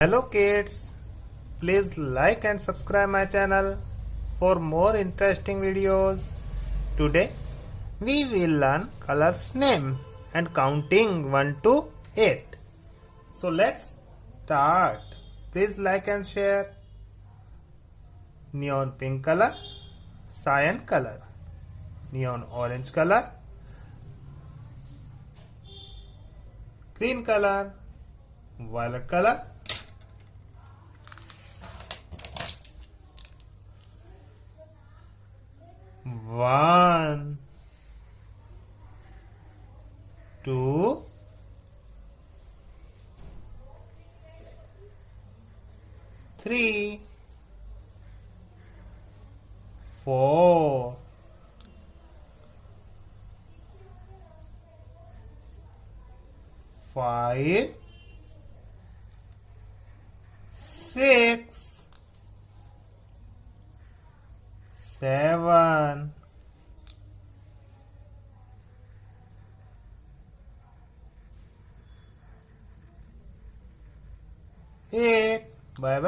Hello kids, please like and subscribe my channel for more interesting videos. Today we will learn colors name and counting 1 to 8. So let's start. Please like and share. Neon pink color, cyan color, neon orange color, green color, violet color, one, two, three, four, five, six, seven, eight. Bye bye.